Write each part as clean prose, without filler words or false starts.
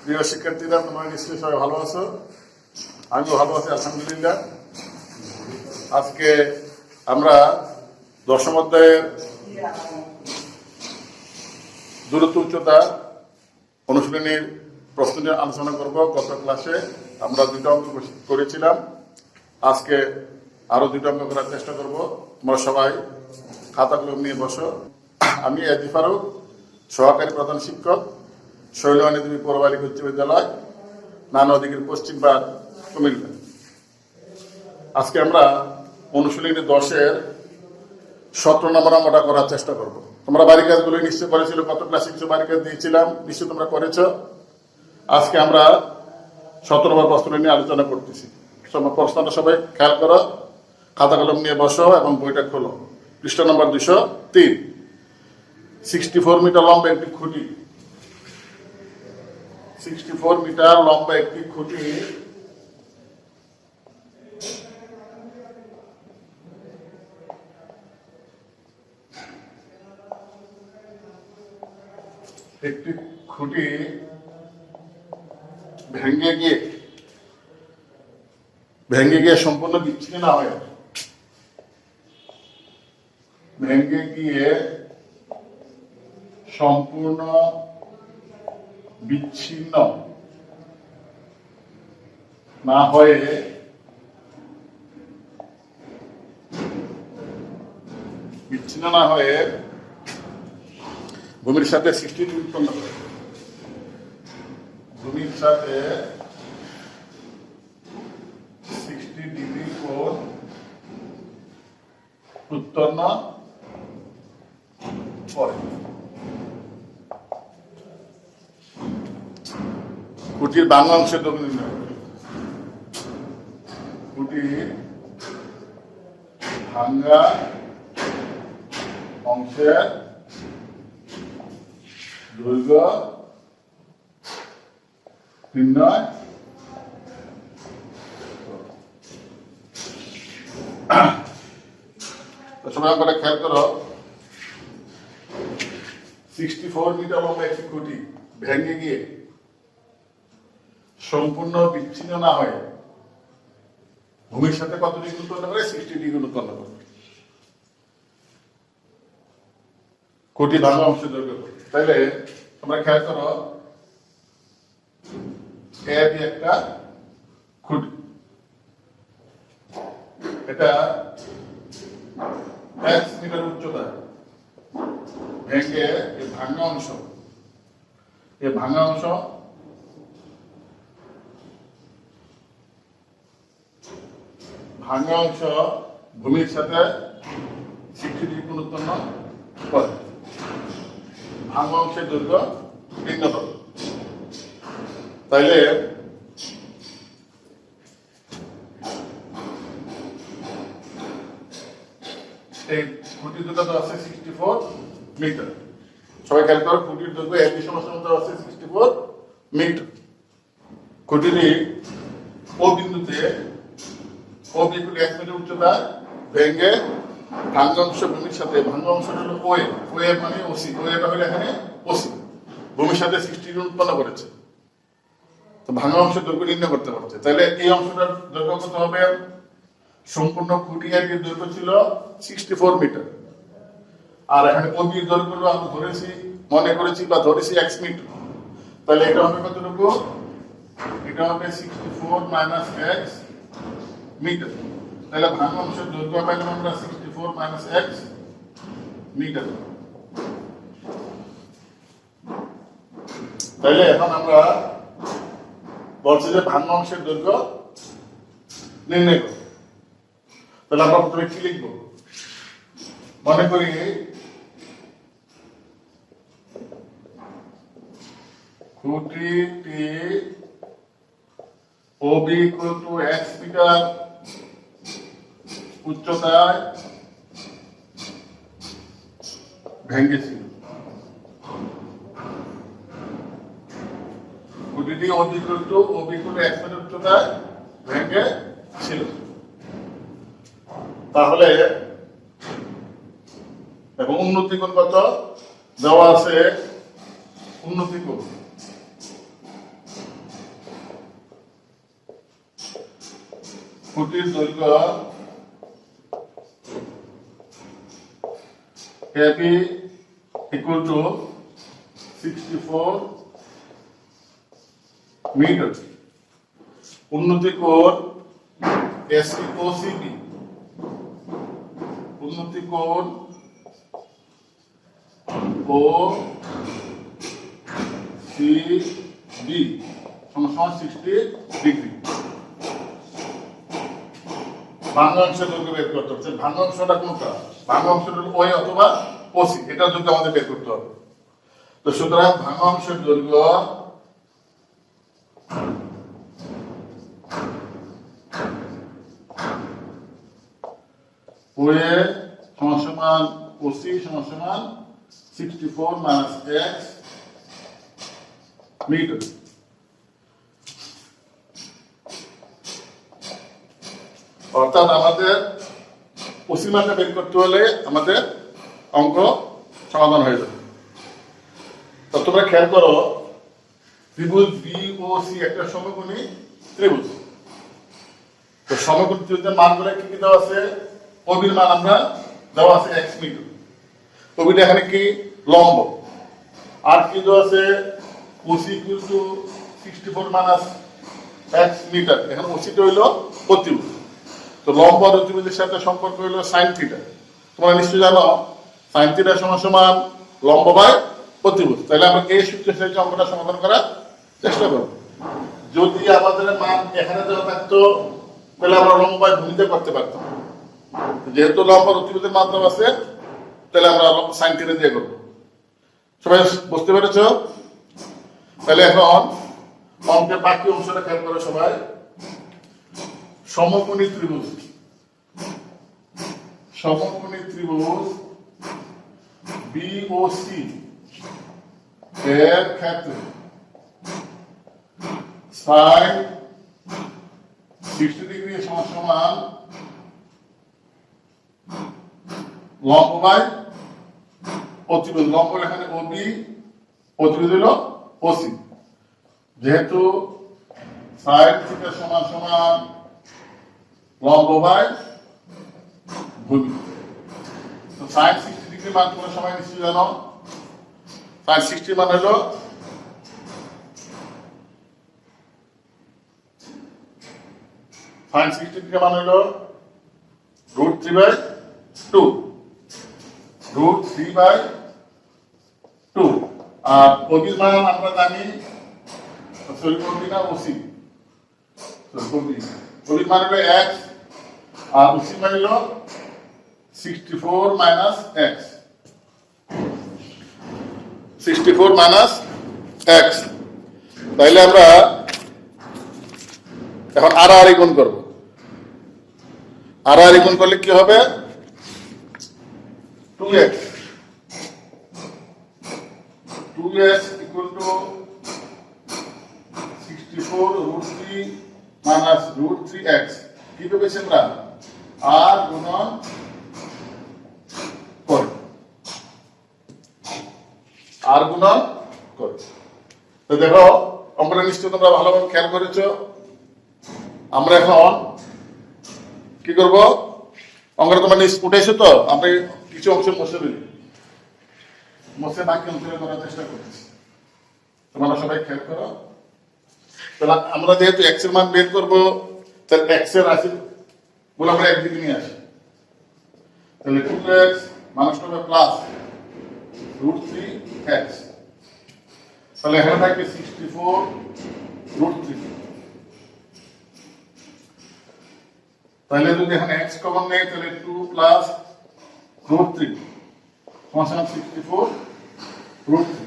প্রিয় শিক্ষার্থীরা, তোমরা নিশ্চয়ই সবাই ভালো আছো। আমিও ভালো আছি, আলহামদুলিল্লাহ। আজকে আমরা দশম অধ্যায়ের দূরত্ব উচ্চতা অনুশীলনীর প্রশ্ন নিয়ে আলোচনা করব। গত ক্লাসে আমরা 2টা অঙ্ক করেছিলাম, আজকে আরো 2টা অঙ্ক করার চেষ্টা করব। তোমরা সবাই খাতা কলম নিয়ে বসো। আমি এজি ফারুক, সহকারী প্রধান শিক্ষক, শৈলওয়ানী দেবী পৌর বালিকা উচ্চ বিদ্যালয়, নানাদিঘির পশ্চিম পাড়, কুমিল্লা। আজকে আমরা অনুশীলনী 10-এর 17 নম্বর অঙ্কটা করার চেষ্টা করব। তোমরা বাড়ি কাজগুলো নিশ্চয় করেছিল, কত ক্লাসে কিছু বাড়ি কাজ দিয়েছিলাম, নিশ্চয় তোমরা করেছ। আজকে আমরা 17 নম্বর প্রশ্নটা নিয়ে আলোচনা করতেছি। প্রশ্নটা সবাই খেয়াল করো, খাতা কলম নিয়ে বসো এবং বইটা খোলো। পৃষ্ঠা নম্বর 203। 64 মিটার লম্বা একটি খুঁটি, 64 মিটার লম্বা একটি খুঁটি ভেঙে গিয়ে সম্পূর্ণ বিচ্ছিন্ন না হয়, ভেঙে গিয়ে সম্পূর্ণ বিচ্ছিন্ন না হয়ে ভূমির সাথে 60 ডিগ্রি উৎপন্ন করে। ভূমির সাথে 60 ডিগ্রি কোণ উৎপন্ন করে। খুঁটির ভাঙা অংশের দৈর্ঘ্য নির্ণয় করে। খুঁটির ভাঙা অংশের দৈর্ঘ্য নির্ণয়। সবাই করে খেয়াল করো, 64 মিটার লম্বা একটি খুঁটি ভেঙে গিয়ে সম্পূর্ণ বিচ্ছিন্ন না হয়ে ভূমির সাথে কত ডিগ্রি উৎপন্ন করে? 60 ডিগ্রি উৎপন্ন করে। খুঁটি ভাঙা অংশের দৈর্ঘ্য। তাইলে তোমরা খেয়াল করো, একটা খুঁটি, এটা 1 মিটার উচ্চতা, ভেঙে এই ভাঙা অংশ ভূমির সাথে 60 ডিগ্রি কোণ উৎপন্ন করে। ভাঙা অংশের দৈর্ঘ্য নির্ণয় করো। তাইলে এই খুঁটি দুটো তো আছে 64 মিটার। সবাই খেয়াল করো, খুঁটির দৈর্ঘ্য একই সমস্যার মধ্যে আছে 64 মিটার। খুঁটিটি ও বিন্দুতে, ও বিন্দুতে 1 মিটার উচ্চতা ভেঙে ভাঙা অংশ ভূমির সাথে, ভাঙা অংশ হলো ওয়ে মানে ওসি, ওয়েটা হলো এখানে ওসি, ভূমির সাথে 60 ডিগ্রি উৎপন্ন করেছে। তো ভাঙা অংশের দৈর্ঘ্য নির্ণয় করতে পারছে। তাহলে এই অংশটার দৈর্ঘ্য কত হবে? সম্পূর্ণ খুঁটি এর দৈর্ঘ্য ছিল 64 মিটার, আর এখানে ওবির দৈর্ঘ্য আমরা মনে করেছি 1 মিটার। তাহলে এটা হবে কতটুকু? এটা হবে 64 মাইনাস x মিটার। তাহলে ভাঙা অংশের দৈর্ঘ্য পাইলাম আমরা 64 মাইনাস x মিটার। তাহলে এখন আমরা বলছি যে ভাঙা অংশের দৈর্ঘ্য নির্ণয় করো। তাহলে আমরা প্রথমে কি লিখব? মনে করি খুঁটিটি OB = x মিটার উচ্চতায় ভেঙেছিল। খুঁটিটি OB = x মিটার উচ্চতায় ভেঙে ছিল। তাহলে এবং উন্নতি কোণ কত দেওয়া আছে? উন্নতি কোণ খুঁটির দৈর্ঘ্য AB equal to 64 মিটার। উন্নতি কোণ SOCB, উন্নতি কোণ OCB সমান 60 ডিগ্রি। ভাঙ্গাংশের দৈর্ঘ্য বের করতে হবে। ভাঙ্গাংশটা কোনটা? ভাঙ্গাংশটা ওই অথবা ওসি, এটার দৈর্ঘ্য আমাদের বের করতে হবে। তো সুতরাং ভাঙ্গাংশের দৈর্ঘ্য ওয়ে সমান সমান ওসি সমান সমান 64 মাইনাস x মিটার। অর্থাৎ আমাদের ওসি মানটা বের করতে হলে আমাদের অঙ্ক সমাধান হয়ে যাবে। তো তোমরা খেয়াল করো, ত্রিভুজ বিওসি একটা সমকোণী ত্রিভুজ। তো সমকোণী ত্রিভুজের মানগুলো কি কি দেওয়া আছে? ওবির মান আমরা দেওয়া আছে x মিটার। ওবিটা এখানে কি? লম্ব। আর কি দেওয়া আছে? OC equal to 64 minus x metre. এখানে ওসিটা হইল অতিভুজ। তো লম্ব আর অতিভুজের সাথে সম্পর্ক হলো সাইন থিটা। তোমরা নিশ্চয়ই জানো সাইন থিটা সমান সমান লম্ব বাই অতিভুজ। তাহলে আমরা এই সূত্রের সাহায্যে অঙ্কটা সমাধান করার চেষ্টা করব। যদি আমাদের মান এখানে দেওয়া থাকতো তাহলে আমরা লম্ব বাই ভূমিতে করতে পারতাম। যেহেতু লম্ব আর অতিভুজের মান দেওয়া আছে তাহলে আমরা সাইন থিটা দিয়ে করব। সবাই বুঝতে পেরেছো? তাহলে এখন অঙ্কের বাকি অংশটা খেয়াল করো সবাই। সমকোণী ত্রিভুজ, সমকোণী ত্রিভুজ বিওসি এর ক্ষেত্রে সাইন 60 ডিগ্রি সমান সমান লম্ব বাই অতিভুজ। লম্ব এখানে ওবি, অতিভুজ হলো ওসি। যেহেতু সাইন থিটা সমান সমান লম্ব বাই ভূমি, তো সাইন 60 ডিগ্রি মান তোমরা সবাই নিশ্চয়ই জানো। সাইন 60 মান হলো সাইন 60 ডিগ্রি মান হলো √3/2, √3/2। আর ওবির মান আমরা জানি, সরি ওবি না ওসি, ওবির মান হলো x আর ওসি মান হলো 64 মাইনাস x, 64 মাইনাস x। তাইলে আমরা এখন আড়াআড়ি গুণ করব। আড়াআড়ি গুণ করলে কি হবে? 2x equal to 64 √3 minus √3x। কি পেয়েছি আমরা? আর গুণন করে, আর গুণন করে। তো দেখো অঙ্কটা নিশ্চয় তোমরা ভালোভাবে খেয়াল করেছো। আমরা এখন কি করব? অঙ্কটা তোমরা উঠেছো তো, আমরা কিছু অংশ মুছে দিই, মুছে বাকি অংশটা করার চেষ্টা করতেছি। তোমরা সবাই খেয়াল করো। তাহলে আমরা যেহেতু x এর মান বের করবো, তাহলে x এর রাশি গুলো আমরা একদিকে নিয়ে আসি। তাহলে 2x মানুষ হবে প্লাস √3x। তাহলে এখানে থাকবে 64 √3। তাহলে যদি এখানে x কমন নেই তাহলে 2 প্লাস √3 সমান 64 √3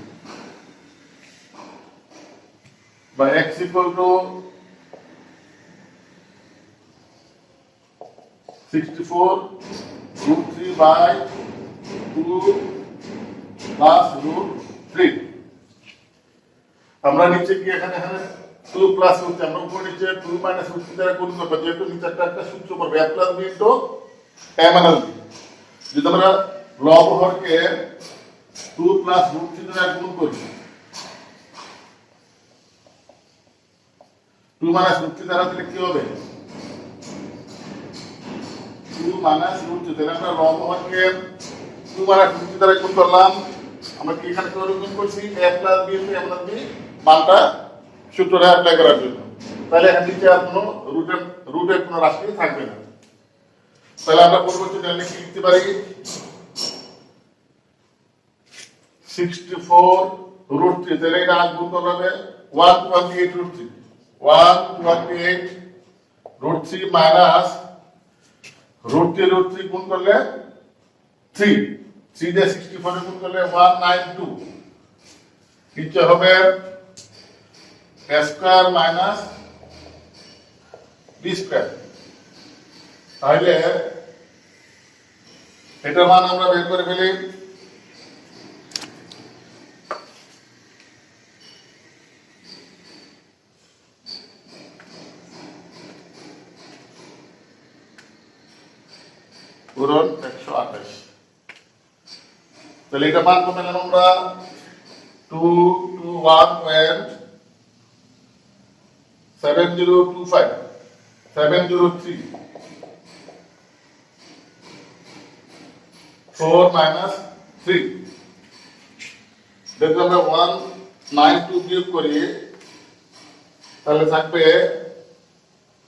by x equal to 64 √3 by 2 plus √3। আমরা নিচে কি এখানে 2 প্লাস √3, আমরা উপরে নিচে 2 মাইনাস √3 দ্বারা গুণ করব। যেহেতু নিচে একটা সূত্র পড়বে a plus b into a minus b। যদি আমরা লব হরকে 2 প্লাস √3 দ্বারা গুণ করি, 2 মাইনাস √3 দ্বারা দিলে কি হবে? মাইনাস রুট 2, তাহলে আমরা লব হরকে 2 মাইনাস রুট 2 দ্বারা গুণ করলাম। আমরা কি এখানে করে গুণ করছি a প্লাস b তে আমরা b মানটা সূত্রটা অ্যাপ্লাই করার জন্য। তাহলে এখানে নিচে আর কোনো রুটের কোনো রাশি থাকবে না। তাহলে আমরা পরিবর্তনটা লিখতে পারি 64 রুট 3, তাহলে এটা গুণ করলে হবে 128 রুট 3, 128 রুট 3 মাইনাস রুট 3 গুণ করলে 3 দিয়ে 64 গুণ করলে 192, নিচে হবে a square minus b square. তাহলে এটার মান আমরা বের করে ফেলি। পূরণ 128, তাহলে এটা মান কত পেলাম আমরা 221.7025 703 4 minus 3, দেখো আমরা 192 বিয়োগ করি, তাহলে থাকবে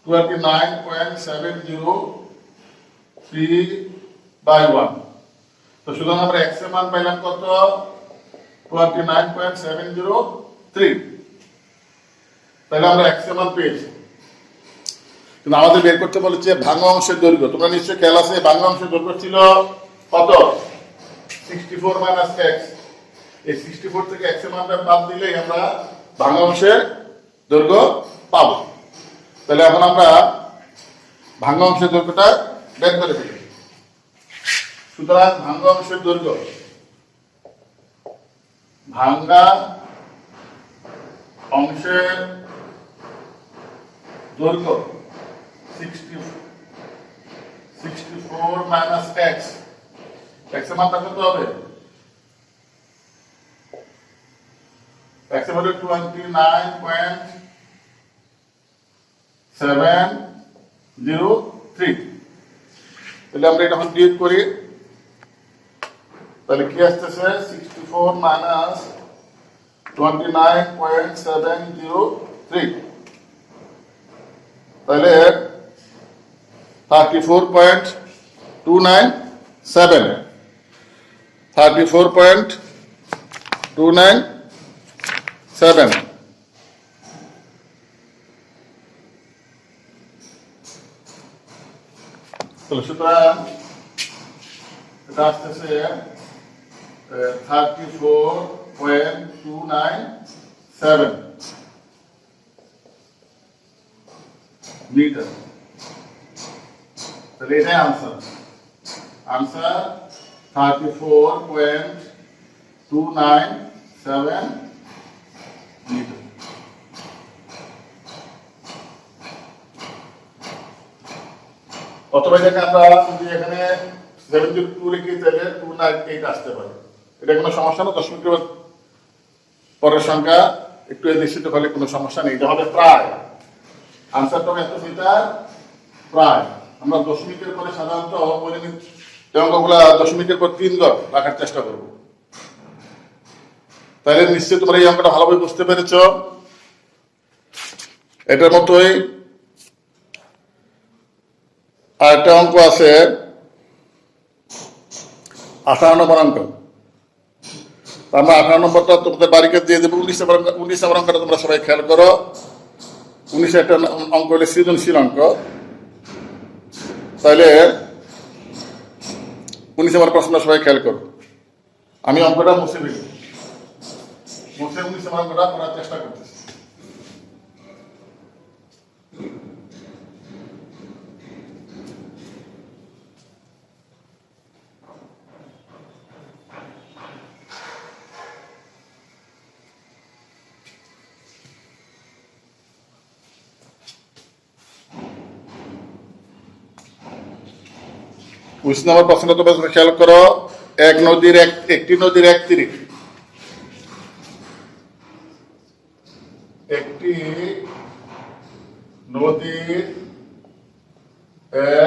29.703/1। তো সুতরাং আমরা x এর মান পাইলাম কত 29.703, তাহলে আমরা x এর মান পেয়েছি। কিন্তু আমাদের বের করতে বলেছে ভাঙা অংশের দৈর্ঘ্য। তোমরা নিশ্চয়ই খেয়াল আছে ভাঙা অংশের দৈর্ঘ্য ছিল কত 64 মাইনাস x। এই 64 থেকে x এর মানটা বাদ দিলেই আমরা ভাঙা অংশের দৈর্ঘ্য পাবো। তাহলে এখন আমরা ভাঙা অংশের দৈর্ঘ্যটা বের করে ফেলি। সুতরাং ভাঙা অংশের দৈর্ঘ্য, ভাঙা অংশের দৈর্ঘ্য 64 মাইনাস x, x এর মানটা কত হবে? x এর ভ্যালু 29.703। তাহলে আমরা এটা এখন বিয়োগ করি, তাহলে কি আসতেছে 64 মাইনাস 29.703, তাহলে 34.297 তাহলে সুতরাং এটা আসতেছে 34.297 মিটার। তাহলে এটাই আনসার 34.297 মিটার। অথবা এটাকে আমরা যদি এখানে 72 লিখি তাহলে 298 আসতে পারে, এটা কোনো সমস্যা না। 10 মিনিটের পরের সংখ্যা একটু নিশ্চিত হলে কোনো সমস্যা নেই। এটা হবে প্রায়, আনসারটা হবে এত মিটার প্রায়। আমরা দশমিকের পরে সাধারণত অঙ্কগুলা দশমিকের পর 3 ঘর রাখার চেষ্টা করব। তাহলে নিশ্চয়ই তোমরা এই অঙ্কটা ভালোভাবে বুঝতে পেরেছ। এটার মতোই আরেকটা অঙ্ক আছে 18 নম্বর অঙ্ক। আমরা 18 নম্বরটা তোমাদের বাড়িকে দিয়ে দেবো। 19 নম্বর অঙ্কটা তোমরা সবাই খেয়াল করো। 19 একটা অঙ্ক হলে সৃজনশীল অঙ্ক। তাহলে 19 নম্বর প্রশ্ন সবাই খেয়াল করো। আমি অঙ্কটা মুছে ফেলি, মুছে 19 নম্বর অঙ্কটা করার চেষ্টা করতেছি। উনিশ নম্বর প্রশ্নটা তোমরা খেয়াল করো। একটি নদীর একটি নদীর 1 তীরে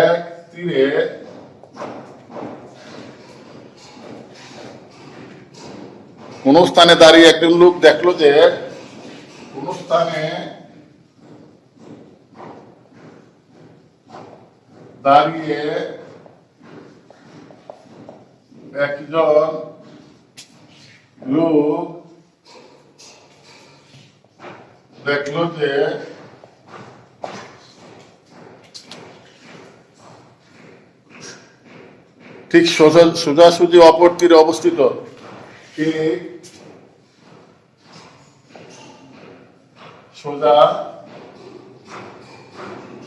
এক তীরে কোন স্থানে দাঁড়িয়ে একজন লোক দেখলো যে কোন স্থানে দাঁড়িয়ে একজন লোক দেখলো যে ঠিক সোজাসুজি অপর তীরে অবস্থিত তিনি সোজা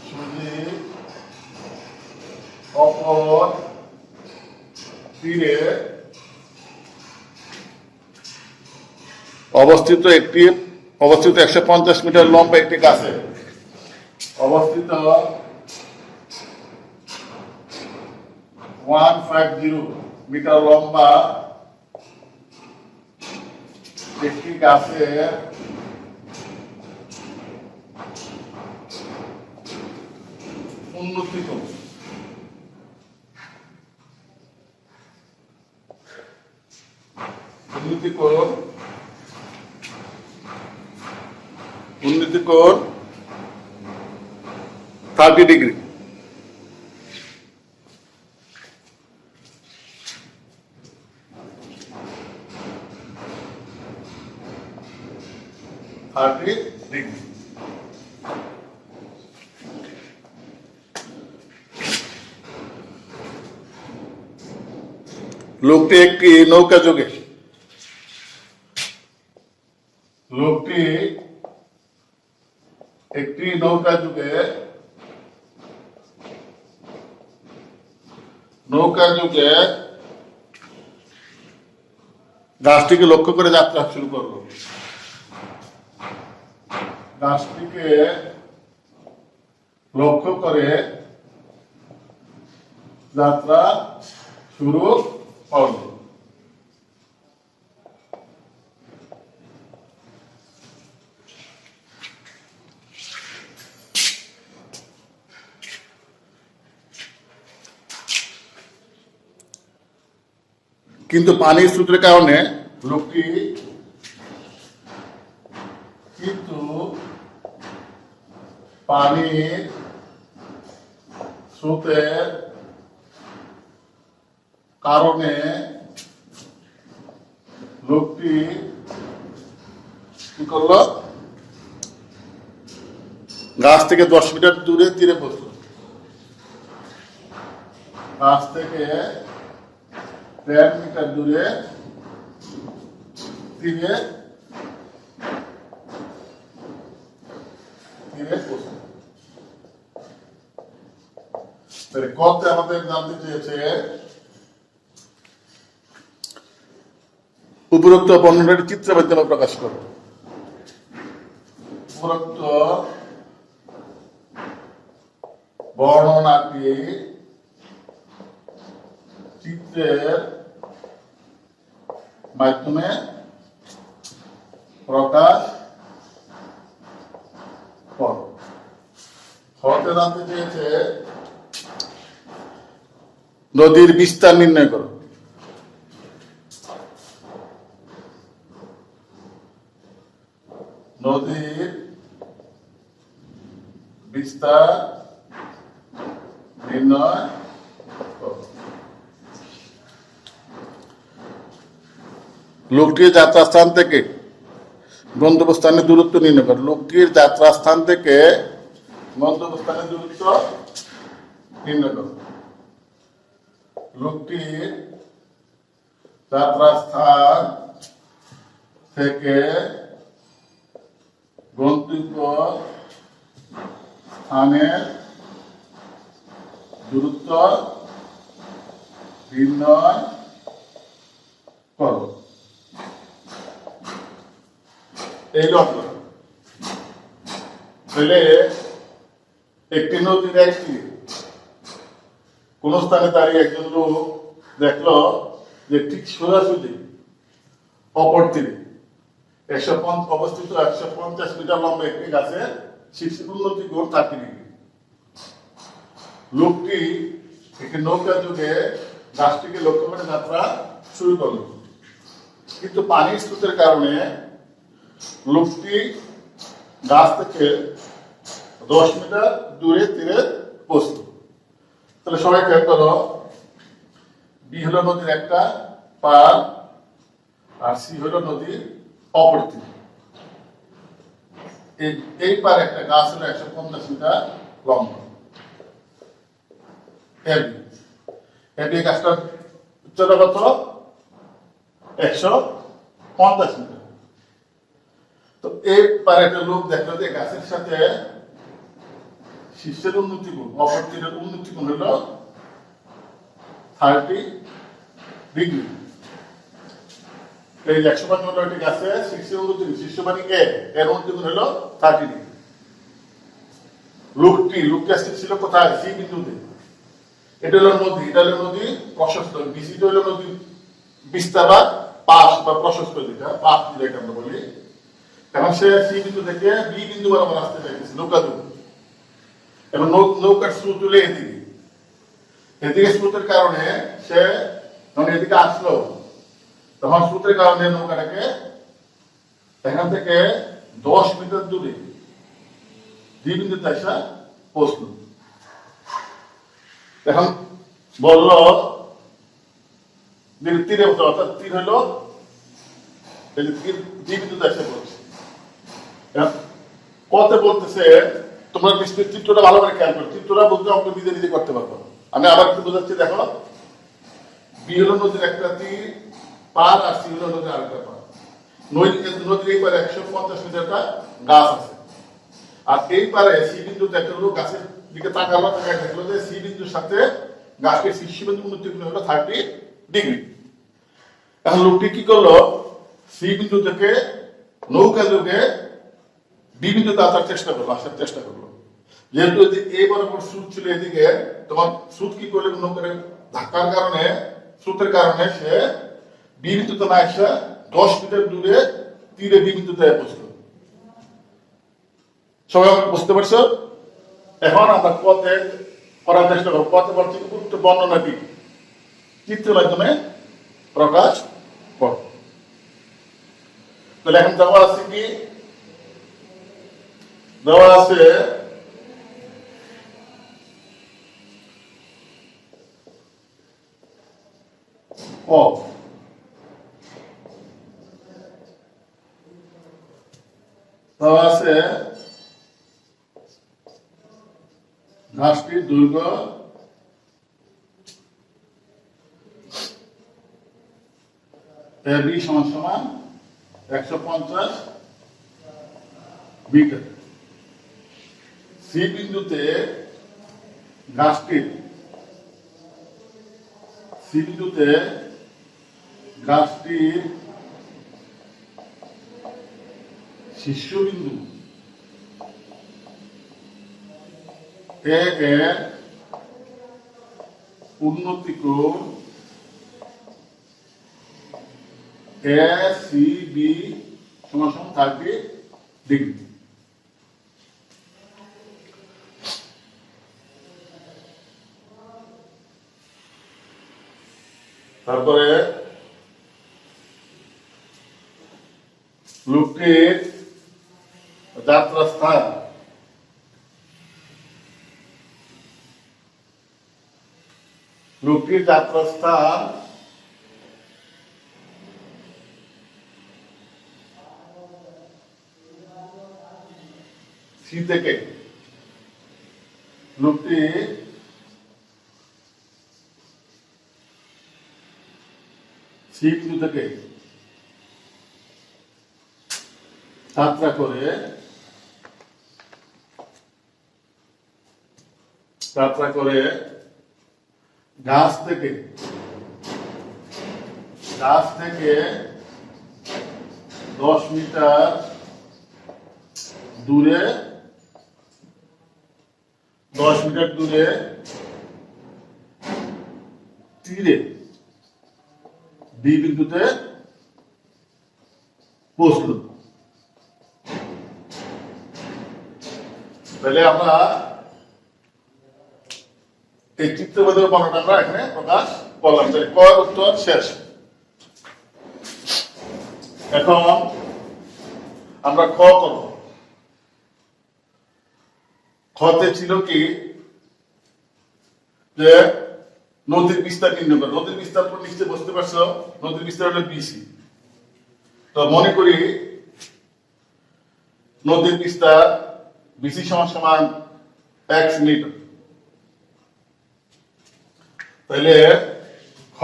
সুজি অপর তীরে অবস্থিত 150 মিটার লম্বা একটি গাছে অবস্থিত 150 মিটার লম্বা একটি গাছের উন্নতি কোণ 30 ডিগ্রি। লোকটি একটি নৌকা যোগে গাছটিকে লক্ষ্য করে যাত্রা শুরু করলো। গাছটিকে লক্ষ্য করে যাত্রা শুরু করলো। কিন্তু পানির স্রোতের কারণে লোকটি পানির স্রোতের কারণে লোকটি কি করলো, গাছ থেকে 10 মিটার দূরে তীরে পৌঁছল। গাছ থেকে 10 মিটার দূরে তীরে পৌঁছল। কত আমাদের জানতে চেয়েছে উপরোক্ত বর্ণনাটি চিত্রের মাধ্যমে প্রকাশ করো। উপরোক্ত বর্ণনাটি চিত্রের মাধ্যমে প্রকাশ করো। হতে জানতে চেয়েছে নদীর বিস্তার নির্ণয় করো। নদীর বিস্তার নির্ণয় করো। লোকটির যাত্রাস্থান থেকে গন্তব্যস্থানের দূরত্ব নির্ণয় করো। লোকটির যাত্রাস্থান থেকে গন্তব্যস্থানের দূরত্ব নির্ণয় করো। লোকটির যাত্রাস্থান থেকে গন্তব্য স্থানের দূরত্ব নির্ণয় করো। এই লক্ষ্য তাহলে একটি নদীর একটি কোন স্থানে দাঁড়িয়ে একজন লোক দেখলো যে ঠিক সোজাসুজি অপর তীরে অবস্থিত 150 মিটার লম্বা একটি গাছের উন্নতি কোণ 30 ডিগ্রি। লোকটি একটি নৌকা যুগে গাছটিকে লক্ষ্য করে যাত্রা শুরু করলো। কিন্তু পানির স্রোতের কারণে লোকটি গাছ থেকে 10 মিটার দূরে তীরে পৌঁছল। তাহলে সবাই খেয়াল করো, বি হলো নদীর একটা পার আর সি হলো নদীর অপর তীর। এই পার একটা গাছ হলো 150 মিটার লম্বা। এবি গাছটার উচ্চতা কত? 150 মিটার। তো এই পারে একটা লোক দেখলো যে গাছের সাথে শীর্ষের উন্নতি কোণ, অপর তীরের উন্নতি কোণ হলো 30 ডিগ্রি। এই 150 গাছে শীর্ষের উন্নতি, শীর্ষ মানে এর উন্নতি কোণ হলো 30 ডিগ্রি। লোকটি ছিল কোথায়? সি বিন্দুতে। এটা হলো নদী, এটা হলো নদী প্রশস্ত, বিসিটা হলো নদীর বিস্তার বা পাশ বা প্রশস্ত, যেটা পাশ যেটা আমরা বলি। এখন সে সি বিন্দু থেকে বি বিন্দু বরাবর আসতে চাইছে নৌকা দুটো। এবং নৌকার স্রোত তুলে এদিকে স্রোতের কারণে সে যখন এদিকে আসলো, তখন স্রোতের কারণে নৌকাটাকে এখান থেকে 10 মিটার দূরে বি বিন্দুতে আসা পৌঁছল। এখন বলল তীরে, অর্থাৎ তীর হলো বি বিন্দুতে আসা পৌঁছে। কত বলতেছে, তোমরা নিশ্চয়ই চিত্রটা ভালো করে খেয়াল করো, চিত্রটা বলতে অঙ্ক নিজে নিজে করতে পারবো। আমি আবার একটু বোঝাচ্ছি, দেখো বি হলো নদীর একটা তীর পার আর সি হলো নদীর আরেকটা পার। নদীর এই পারে 150 মিটারটা গাছ আছে, আর এই পারে সি বিন্দু দেখলো, গাছের দিকে তাকালো, তাকায় দেখলো যে সি বিন্দুর সাথে গাছের শীর্ষ বিন্দু উন্নতি কোণ হলো 30 ডিগ্রি। এখন লোকটি কি করলো, সি বিন্দু থেকে নৌকা যোগে বি বিন্দুতে আসার চেষ্টা করলো। যেহেতু এই বরাবর স্রোত ছিল এদিকে, তোমার স্রোত কি করলে নৌকার ধাক্কার কারণে, স্রোতের কারণে সে বি বিন্দুতে না এসে 10 মিটার দূরে তীরে বি বিন্দুতে পৌঁছল। সবাই বুঝতে পারছো? এখন আমরা পথে করার চেষ্টা করবো, পথে বর্ণনাটি চিত্রের মাধ্যমে প্রকাশ কর। তাহলে এখন দেওয়া আছে কি? দেওয়া আছে দেওয়া আছে ঘাসটির দৈর্ঘ্য এবি সমান 150 মিটার। সি বিন্দুতে গাছটির শীর্ষবিন্দু এর উন্নতি কোণ এসিবি সমান 30 ডিগ্রি। তারপরে লোকটির যাত্রাস্থান সি থেকে লোকটি সি বিন্দু থেকে যাত্রা করে গাছ থেকে 10 মিটার দূরে তীরে বি বিন্দুতে পৌঁছল। তাহলে আমরা এই চিত্রবোধের বর্ণনা আমরা এখানে প্রকাশ করলাম। ক উত্তর শেষ। এখন আমরা খ করব। খতে ছিল কি যে নদীর বিস্তার নির্ণয় করে। নদীর বিস্তার পর নিশ্চয় বুঝতে পারছো, নদীর বিস্তার হলো বিসি। তো মনে করি নদীর বিস্তার বিসি সমান সমান x মিটার। তাহলে খ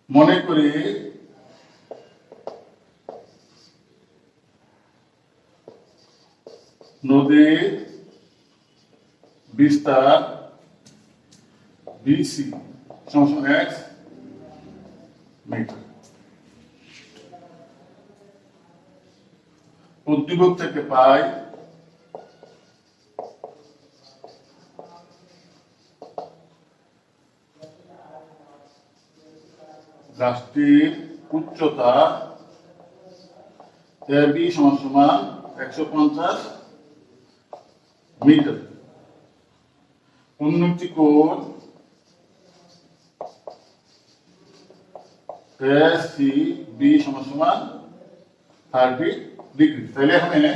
মনে করি নদীর বিস্তার বিসি সমান x মিটার। উদ্দীপক থেকে পাই গাছটির উচ্চতা এবি সমান সমান 150 মিটার। উন্নতি কোণ এসিবি সমান সমান 30 ডিগ্রি। তাহলে এখানে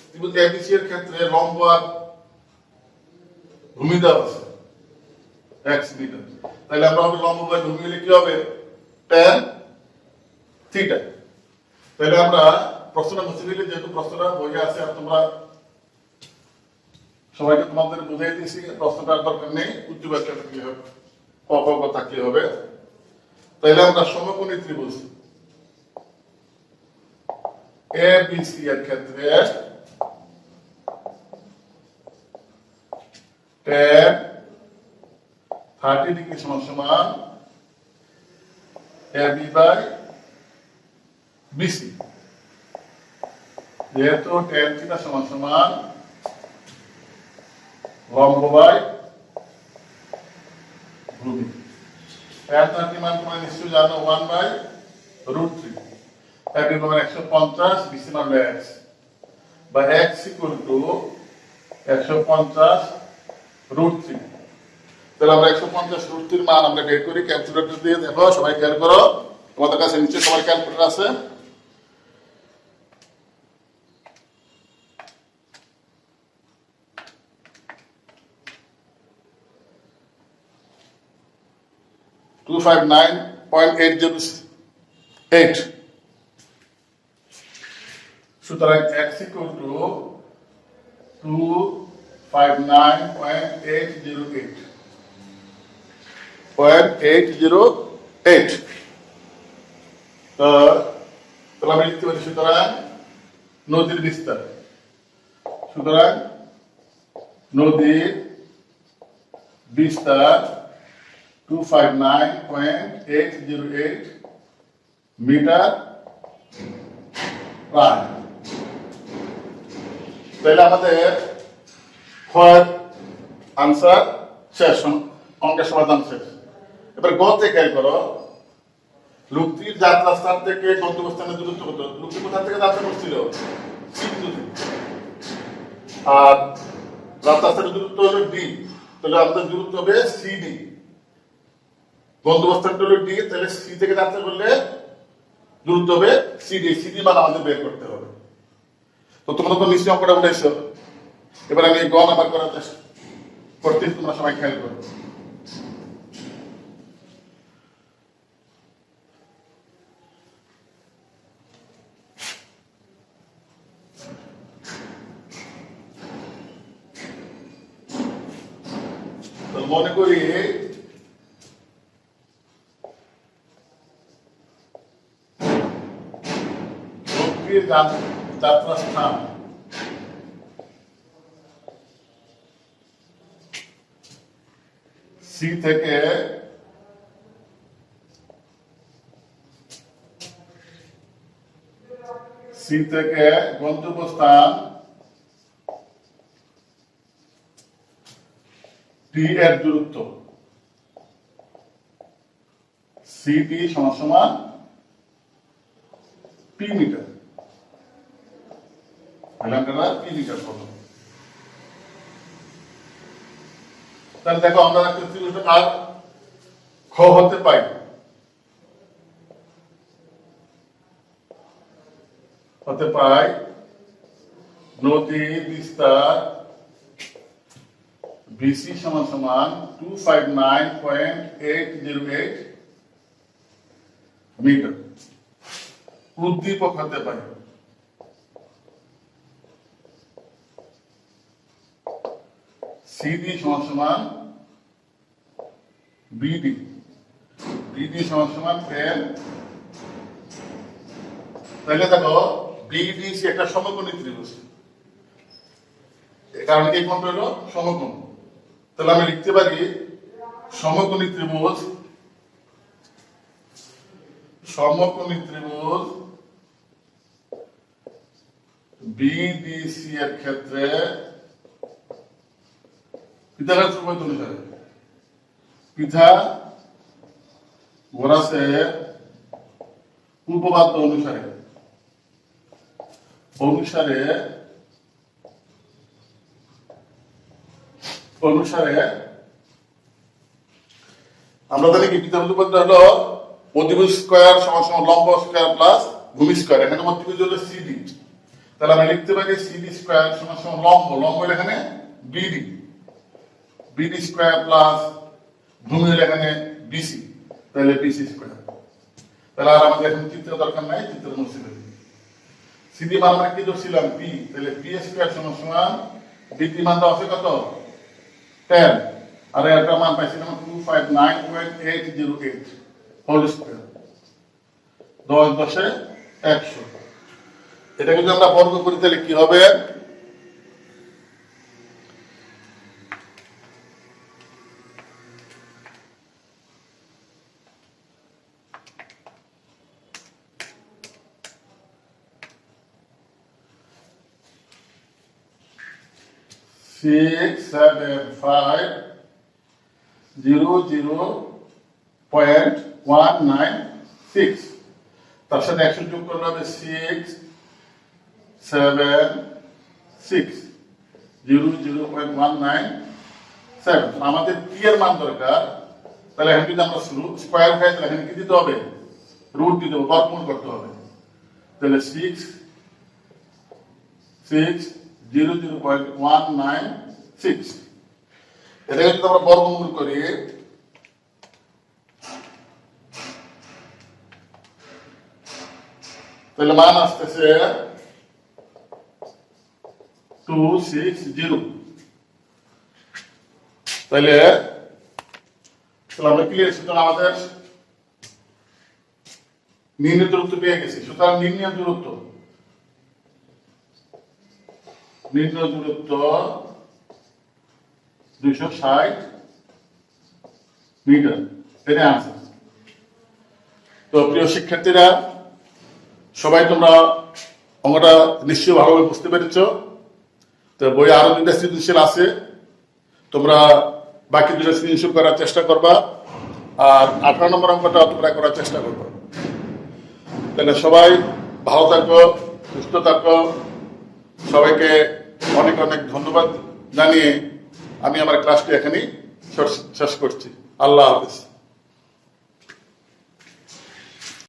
ত্রিভুজ এবিসি এর ক্ষেত্রে লম্ব আর ভূমি দেওয়া আছে x মিটার। তাহলে আমরা হবে লম্ব বাই ভূমি হলে কি হবে tan থিটা। তাহলে আমরা প্রশ্নটা মুছে দিলে, যেহেতু প্রশ্নটা বইয়ে আছে আর তোমরা সবাইকে তোমাদের বুঝাই দিয়েছি, প্রশ্নটার দরকার নেই, উচ্চবাচ্যা থাকলে হবে, অপক থাকলে হবে। তাহলে আমরা সমকোণী ত্রিভুজ এ বি সি এর ক্ষেত্রে tan 30 ডিগ্রি সমান সমান এবি বাই বিসি। যেহেতু tan থিটা সমান সমান লম্ব বাই ভূমি। tan 30 মান তোমরা নিশ্চয়ই জানো 1/√3। এবি মান 150, বিসি মান x, বা x ইকুয়াল টু 150√3। তাহলে আমরা 150√3 মান আমরা বের করি ক্যালকুলেটর দিয়ে। দেখো সবাই খেয়াল করো, তোমাদের কাছে নিশ্চয়ই সবার ক্যালকুলেটর আছে। $259.808। সুতরাং x ইকুয়াল টু 259.808। তাহলে আমরা লিখতে পারি সুতরাং নদীর বিস্তার। সুতরাং নদীর বিস্তার 259.808 মিটার প্রায়। তাহলে আমাদের ক্ষয়ের আনসার শেষ, অঙ্কের সমাধান শেষ। এবার গ থেকে খেয়াল করো, লোকটির যাত্রাস্থান থেকে গন্তব্যস্থানের দূরত্ব কত? লোকটি কোথা থেকে যাত্রা করছিল? সিন্ধু থেকে। আর যাত্রাস্থানের দূরত্ব হলো ডি, তাহলে আমাদের দূরত্ব হবে সিডি। গন্তব্যস্থানটা হলো ডি, তাহলে সি থেকে যাত্রা করলে দূরত্ব হবে সিডি। সিডি মান আমাদের বের করতে হবে। তো তোমরা তো নিশ্চয়ই অঙ্কটা উঠাইছো। এবার আমি গ নাম্বার করার চেষ্টা করতেছি, তোমরা সবাই খেয়াল করো। মনে করি যাত্রাস্থান সি থেকে গন্তব্যস্থান টি এর দূরত্ব সিটি সমান সমান পি মিটার। পি মিটার হলো। তাহলে দেখো আমরা একটা ত্রিভুজ আর খ হতে পাই, নদী বিস্তার বিসি সমান সমান 259.808 মিটার। উদ্দীপক হতে পারে সিডি সমান সমান বিডি, বিডি সমান সমান 10। তাহলে দেখো বিডিসি একটা সমকোণী ত্রিভুজ, কারণ এই কোণটা হলো সমকোণ। তাহলে আমি লিখতে পারি সমকোণী ত্রিভুজ, বিডিসি এর ক্ষেত্রে পিথাগোরাস উপপাদ্য অনুসারে, পিথাগোরাসের উপপাদ্য অনুসারে আমরা জানি কি পিথাগোরাস উপপাদ্য হলো অতিভুজ স্কয়ার সমান সমান লম্ব স্কয়ার প্লাস ভূমি স্কয়ার। এখানে অতিভুজ হলো সিডি, তাহলে আমরা লিখতে পারি সিডি স্কয়ার সমান সমান লম্ব এখানে বিডি, বিডি স্কয়ার প্লাস ভূমি হলো এখানে বিসি, তাহলে বিসি স্কয়ার। তাহলে আর আমাদের এখন চিত্র দরকার নাই, চিত্র মুছে দেবে। সিডি মান আমরা কি ধরছিলাম পি, তাহলে পি স্কয়ার সমান সমান বিডি মান আছে কত 10, আর একটা মান পাইছিলাম 259.808 হোল স্কয়ার, 10 10 100। এটাকে যদি আমরা বর্গ করি তাহলে কি হবে, Six, 7, 5, 0.196। তার সাথে 100 যোগ করলে হবে 6, 7, 6, 0.197। আমাদের পি এর মান দরকার, তাহলে এখানে যদি আমরা স্কয়ার উঠাই তাহলে এখানে কি দিতে হবে, রুট দিতে হবে, বর্গমূল করতে হবে। তাহলে 6, 0.196। এটাকে যদি আমরা বর্গমূল করি তাহলে মান আসতেছে 260। তাহলে আমরা ক্লিয়ার, সুতরাং আমাদের নির্ণয় দূরত্ব পেয়ে গেছি। সুতরাং নির্ণয় দূরত্ব 260 মিটার, এটা आंसर। তো প্রিয় শিক্ষার্থীরা, সবাই তোমরা অঙ্কটা নিশ্চয়ই ভালোভাবে বুঝতে পেরেছো। তো বই আরো 2টা সৃজনশীল আছে, তোমরা বাকি 2টা সৃজনশীল করার চেষ্টা করবা, আর 18 নম্বর অঙ্কটা তোমরা করার চেষ্টা করবা। তাহলে সবাই ভালো থাকো, সুস্থ থাকো। সবাইকে অনেক অনেক ধন্যবাদ জানিয়ে আমি আমার ক্লাসটি এখানেই শেষ করছি। আল্লাহ হাফেজ।